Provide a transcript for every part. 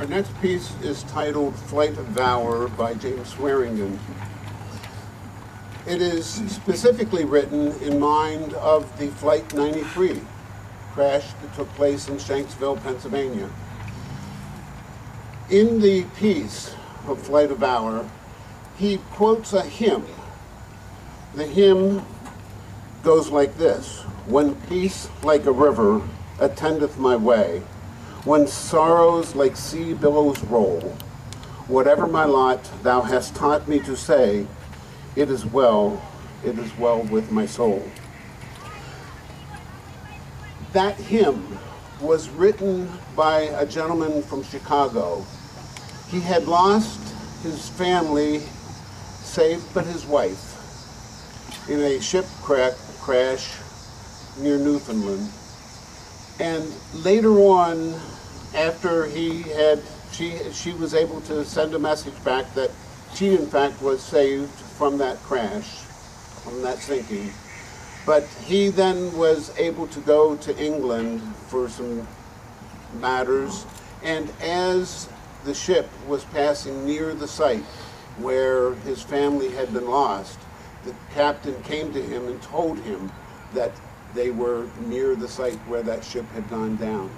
Our next piece is titled Flight of Valor by James Swearingen. It is specifically written in mind of the Flight 93 crash that took place in Shanksville, Pennsylvania. In the piece of Flight of Valor, he quotes a hymn. The hymn goes like this: "When peace like a river attendeth my way, when sorrows like sea billows roll, whatever my lot thou hast taught me to say, it is well with my soul." That hymn was written by a gentleman from Chicago. He had lost his family, save but his wife, in a ship crash near Newfoundland. And later on, after she was able to send a message back that she in fact was saved from that crash, from that sinking. But he then was able to go to England for some matters, and as the ship was passing near the site where his family had been lost, the captain came to him and told him that they were near the site where that ship had gone down.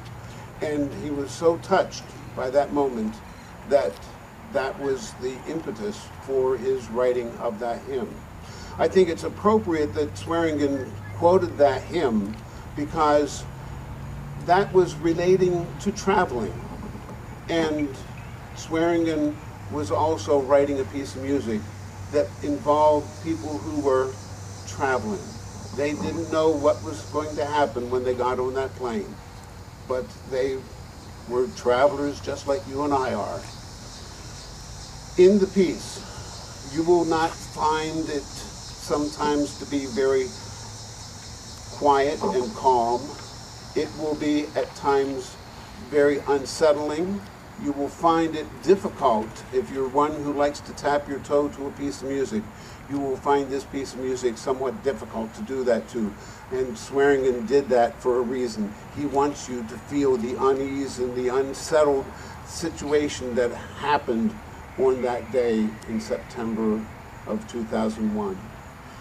And he was so touched by that moment that that was the impetus for his writing of that hymn. I think it's appropriate that Swearingen quoted that hymn because that was relating to traveling. And Swearingen was also writing a piece of music that involved people who were traveling. They didn't know what was going to happen when they got on that plane, but they were travelers just like you and I are. In the piece, you will not find it sometimes to be very quiet and calm. It will be at times very unsettling. You will find it difficult if you're one who likes to tap your toe to a piece of music. You will find this piece of music somewhat difficult to do that to. And Swearingen did that for a reason. He wants you to feel the unease and the unsettled situation that happened on that day in September of 2001.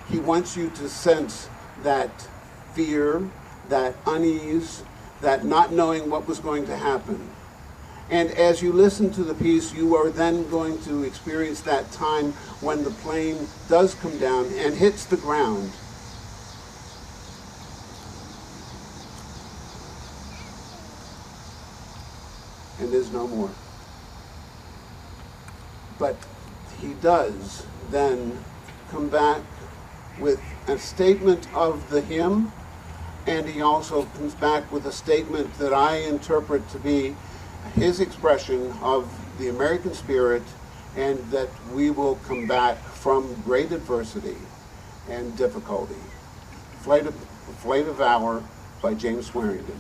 He wants you to sense that fear, that unease, that not knowing what was going to happen. And as you listen to the piece, you are then going to experience that time when the plane does come down and hits the ground. And is no more. But he does then come back with a statement of the hymn, and he also comes back with a statement that I interpret to be his expression of the American spirit, and that we will come back from great adversity and difficulty. Flight of Valor by James Swearingen.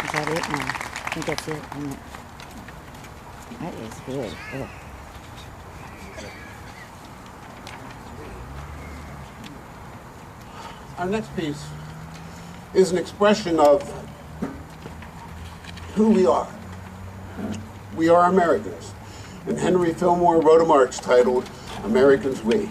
Is that it? No. I think that's it. That is good. Ugh. Our next piece is an expression of who we are. We are Americans. And Henry Fillmore wrote a march titled Americans We.